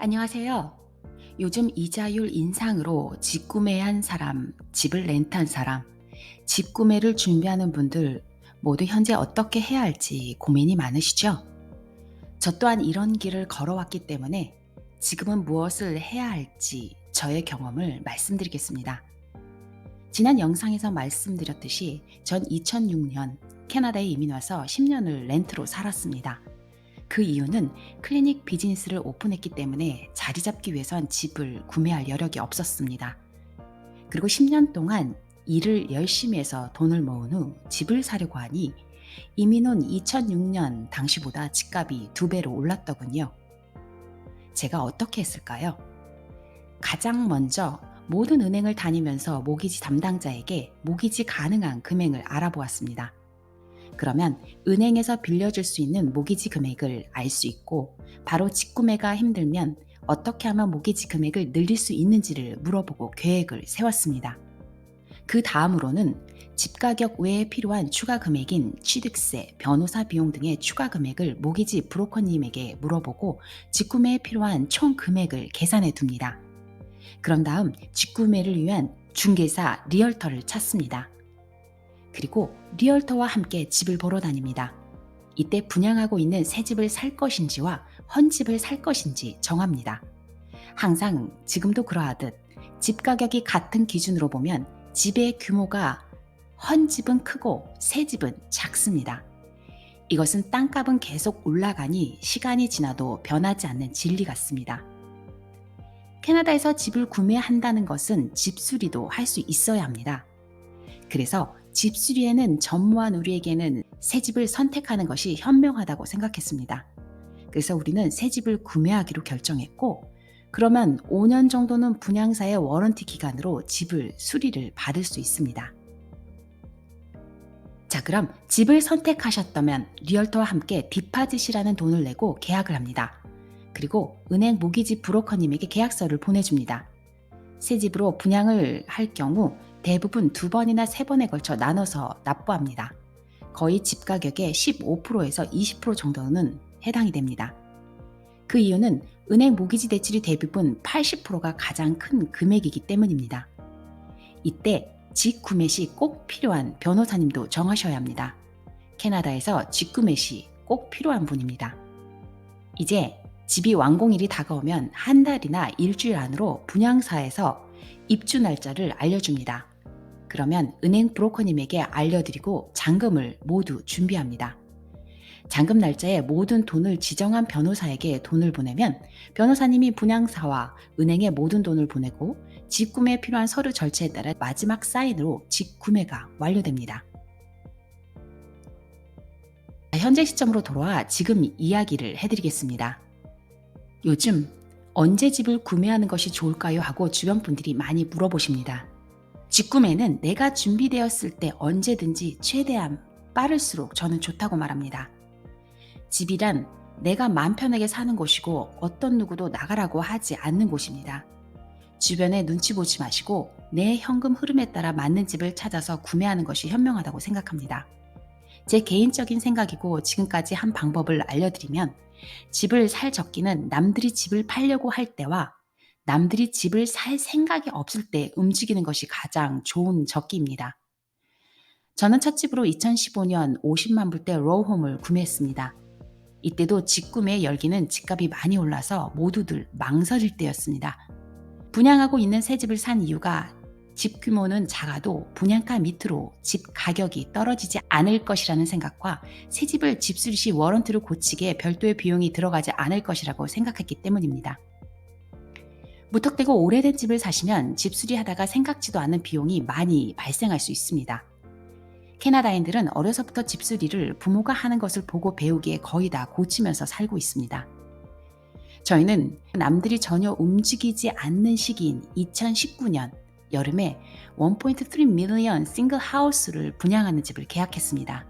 안녕하세요. 요즘 이자율 인상으로 집 구매한 사람, 집을 렌트한 사람, 집 구매를 준비하는 분들 모두 현재 어떻게 해야 할지 고민이 많으시죠? 저 또한 이런 길을 걸어왔기 때문에 지금은 무엇을 해야 할지 저의 경험을 말씀드리겠습니다. 지난 영상에서 말씀드렸듯이 전 2006년 캐나다에 이민 와서 10년을 렌트로 살았습니다. 그 이유는 클리닉 비즈니스를 오픈했기 때문에 자리 잡기 위해선 집을 구매할 여력이 없었습니다. 그리고 10년 동안 일을 열심히 해서 돈을 모은 후 집을 사려고 하니 이민 온 2006년 당시보다 집값이 2배로 올랐더군요. 제가 어떻게 했을까요? 가장 먼저 모든 은행을 다니면서 모기지 담당자에게 모기지 가능한 금액을 알아보았습니다. 그러면 은행에서 빌려줄 수 있는 모기지 금액을 알 수 있고 바로 집 구매가 힘들면 어떻게 하면 모기지 금액을 늘릴 수 있는지를 물어보고 계획을 세웠습니다. 그 다음으로는 집 가격 외에 필요한 추가 금액인 취득세, 변호사 비용 등의 추가 금액을 모기지 브로커님에게 물어보고 집 구매에 필요한 총 금액을 계산해 둡니다. 그런 다음 집 구매를 위한 중개사, 리얼터를 찾습니다. 그리고 리얼터와 함께 집을 보러 다닙니다. 이때 분양하고 있는 새 집을 살 것인지와 헌 집을 살 것인지 정합니다. 항상 지금도 그러하듯 집 가격이 같은 기준으로 보면 집의 규모가 헌 집은 크고 새 집은 작습니다. 이것은 땅값은 계속 올라가니 시간이 지나도 변하지 않는 진리 같습니다. 캐나다에서 집을 구매한다는 것은 집수리도 할 수 있어야 합니다. 그래서 집수리에는 전무한 우리에게는 새 집을 선택하는 것이 현명하다고 생각했습니다. 그래서 우리는 새 집을 구매하기로 결정했고, 그러면 5년 정도는 분양사의 워런티 기간으로 집을 수리를 받을 수 있습니다. 자, 그럼 집을 선택하셨다면 리얼터와 함께 디파짓이라는 돈을 내고 계약을 합니다. 그리고 은행 모기지 브로커님에게 계약서를 보내줍니다. 새 집으로 분양을 할 경우 대부분 2번이나 3번에 걸쳐 나눠서 납부합니다. 거의 집 가격의 15%에서 20% 정도는 해당이 됩니다. 그 이유는 은행 모기지 대출이 대부분 80%가 가장 큰 금액이기 때문입니다. 이때 집 구매 시 꼭 필요한 변호사님도 정하셔야 합니다. 캐나다에서 집 구매 시 꼭 필요한 분입니다. 이제 집이 완공일이 다가오면 한 달이나 일주일 안으로 분양사에서 입주 날짜를 알려줍니다. 그러면 은행 브로커님에게 알려드리고 잔금을 모두 준비합니다. 잔금 날짜에 모든 돈을 지정한 변호사에게 돈을 보내면 변호사님이 분양사와 은행에 모든 돈을 보내고 집 구매에 필요한 서류 절차에 따라 마지막 사인으로 집 구매가 완료됩니다. 현재 시점으로 돌아와 지금 이야기를 해드리겠습니다. 요즘 언제 집을 구매하는 것이 좋을까요? 하고 주변 분들이 많이 물어보십니다. 집 구매는 내가 준비되었을 때 언제든지 최대한 빠를수록 저는 좋다고 말합니다. 집이란 내가 마음 편하게 사는 곳이고 어떤 누구도 나가라고 하지 않는 곳입니다. 주변에 눈치 보지 마시고 내 현금 흐름에 따라 맞는 집을 찾아서 구매하는 것이 현명하다고 생각합니다. 제 개인적인 생각이고 지금까지 한 방법을 알려드리면 집을 살 적기는 남들이 집을 팔려고 할 때와 남들이 집을 살 생각이 없을 때 움직이는 것이 가장 좋은 적기입니다. 저는 첫 집으로 2015년 50만 불대 로우홈을 구매했습니다. 이때도 집 구매의 열기는 집값이 많이 올라서 모두들 망설일 때였습니다. 분양하고 있는 새 집을 산 이유가 집 규모는 작아도 분양가 밑으로 집 가격이 떨어지지 않을 것이라는 생각과 새 집을 집수리 시 워런티를 고치기에 별도의 비용이 들어가지 않을 것이라고 생각했기 때문입니다. 무턱대고 오래된 집을 사시면 집수리하다가 생각지도 않은 비용이 많이 발생할 수 있습니다. 캐나다인들은 어려서부터 집수리를 부모가 하는 것을 보고 배우기에 거의 다 고치면서 살고 있습니다. 저희는 남들이 전혀 움직이지 않는 시기인 2019년 여름에 1.3 밀리언 싱글 하우스를 분양하는 집을 계약했습니다.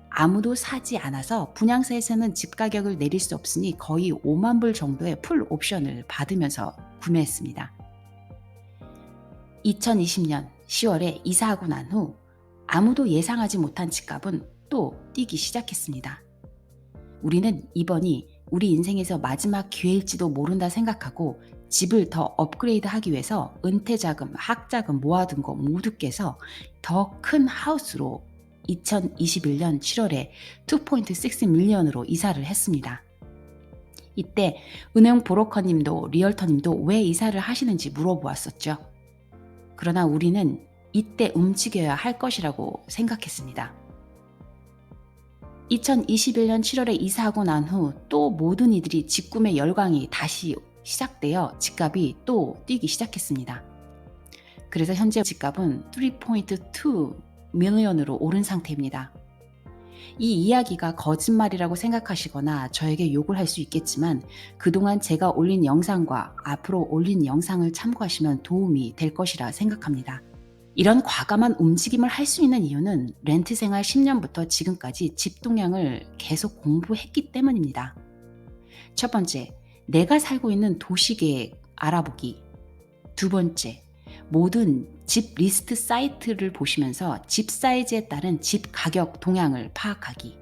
아무도 사지 않아서 분양사에서는 집 가격을 내릴 수 없으니 거의 5만 불 정도의 풀 옵션을 받으면서 구매했습니다. 2020년 10월에 이사하고 난 후 아무도 예상하지 못한 집값은 또 뛰기 시작했습니다. 우리는 이번이 우리 인생에서 마지막 기회일지도 모른다 생각하고 집을 더 업그레이드 하기 위해서 은퇴 자금, 학자금 모아둔 거 모두 깨서 더 큰 하우스로 2021년 7월에 2.6 밀리언으로 이사를 했습니다. 이때 은행 브로커님도 리얼터님도 왜 이사를 하시는지 물어보았었죠. 그러나 우리는 이때 움직여야 할 것이라고 생각했습니다. 2021년 7월에 이사하고 난 후 또 모든 이들이 집 구매 열광이 다시 시작되어 집값이 또 뛰기 시작했습니다. 그래서 현재 집값은 3.2 밀리언으로 오른 상태입니다. 이 이야기가 거짓말이라고 생각하시거나 저에게 욕을 할 수 있겠지만 그동안 제가 올린 영상과 앞으로 올린 영상을 참고하시면 도움이 될 것이라 생각합니다. 이런 과감한 움직임을 할 수 있는 이유는 렌트 생활 10년부터 지금까지 집 동향을 계속 공부했기 때문입니다. 첫 번째, 내가 살고 있는 도시계획 알아보기. 두 번째, 모든 집 리스트 사이트를 보시면서 집 사이즈에 따른 집 가격 동향을 파악하기.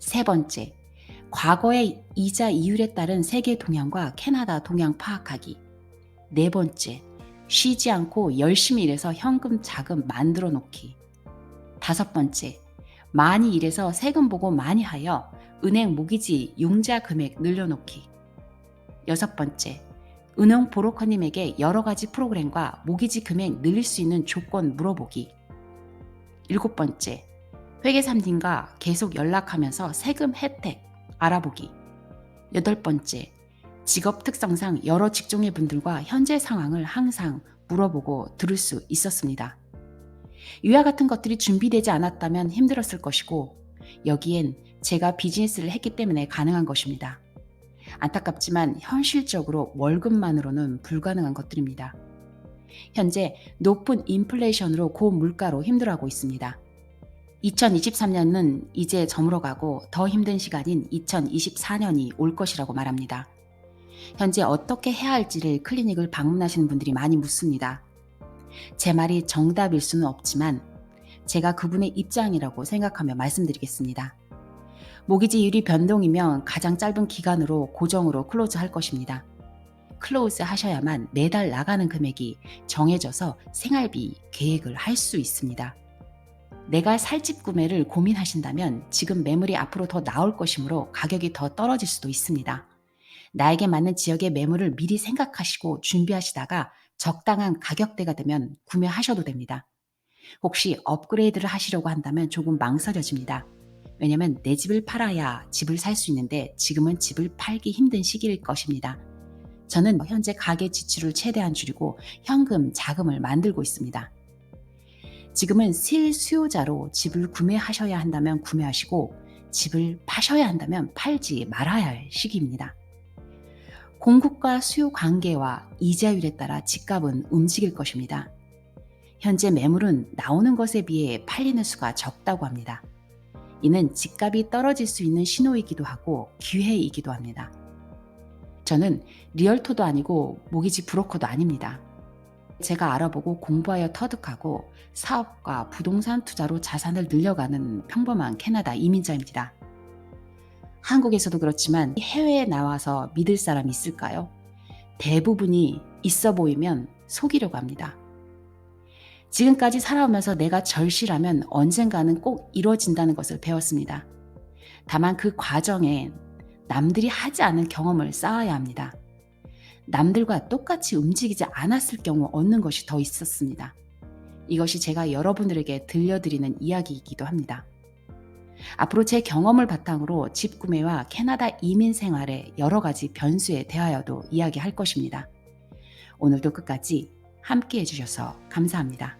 세 번째, 과거의 이자 이율에 따른 세계 동향과 캐나다 동향 파악하기. 네 번째, 쉬지 않고 열심히 일해서 현금 자금 만들어 놓기. 다섯 번째, 많이 일해서 세금 보고 많이 하여 은행 모기지 융자 금액 늘려놓기. 여섯 번째, 은행 브로커님에게 여러 가지 프로그램과 모기지 금액 늘릴 수 있는 조건 물어보기. 일곱 번째, 회계사님과 계속 연락하면서 세금 혜택 알아보기. 여덟 번째, 직업 특성상 여러 직종의 분들과 현재 상황을 항상 물어보고 들을 수 있었습니다. 이와 같은 것들이 준비되지 않았다면 힘들었을 것이고 여기엔 제가 비즈니스를 했기 때문에 가능한 것입니다. 안타깝지만 현실적으로 월급만으로는 불가능한 것들입니다. 현재 높은 인플레이션으로 고물가로 힘들어하고 있습니다. 2023년은 이제 저물어가고 더 힘든 시간인 2024년이 올 것이라고 말합니다. 현재 어떻게 해야 할지를 클리닉을 방문하시는 분들이 많이 묻습니다. 제 말이 정답일 수는 없지만 제가 그분의 입장이라고 생각하며 말씀드리겠습니다. 모기지율이 변동이면 가장 짧은 기간으로 고정으로 클로즈 할 것입니다. 클로즈 하셔야만 매달 나가는 금액이 정해져서 생활비 계획을 할 수 있습니다. 내가 살 집 구매를 고민하신다면 지금 매물이 앞으로 더 나올 것이므로 가격이 더 떨어질 수도 있습니다. 나에게 맞는 지역의 매물을 미리 생각하시고 준비하시다가 적당한 가격대가 되면 구매하셔도 됩니다. 혹시 업그레이드를 하시려고 한다면 조금 망설여집니다. 왜냐하면 내 집을 팔아야 집을 살 수 있는데 지금은 집을 팔기 힘든 시기일 것입니다. 저는 현재 가계 지출을 최대한 줄이고 현금 자금을 만들고 있습니다. 지금은 실수요자로 집을 구매하셔야 한다면 구매하시고 집을 파셔야 한다면 팔지 말아야 할 시기입니다. 공급과 수요 관계와 이자율에 따라 집값은 움직일 것입니다. 현재 매물은 나오는 것에 비해 팔리는 수가 적다고 합니다. 이는 집값이 떨어질 수 있는 신호이기도 하고 기회이기도 합니다. 저는 리얼토도 아니고 모기지 브로커도 아닙니다. 제가 알아보고 공부하여 터득하고 사업과 부동산 투자로 자산을 늘려가는 평범한 캐나다 이민자입니다. 한국에서도 그렇지만 해외에 나와서 믿을 사람이 있을까요? 대부분이 있어 보이면 속이려고 합니다. 지금까지 살아오면서 내가 절실하면 언젠가는 꼭 이루어진다는 것을 배웠습니다. 다만 그 과정에 남들이 하지 않은 경험을 쌓아야 합니다. 남들과 똑같이 움직이지 않았을 경우 얻는 것이 더 있었습니다. 이것이 제가 여러분들에게 들려드리는 이야기이기도 합니다. 앞으로 제 경험을 바탕으로 집 구매와 캐나다 이민 생활의 여러 가지 변수에 대하여도 이야기할 것입니다. 오늘도 끝까지 함께 해주셔서 감사합니다.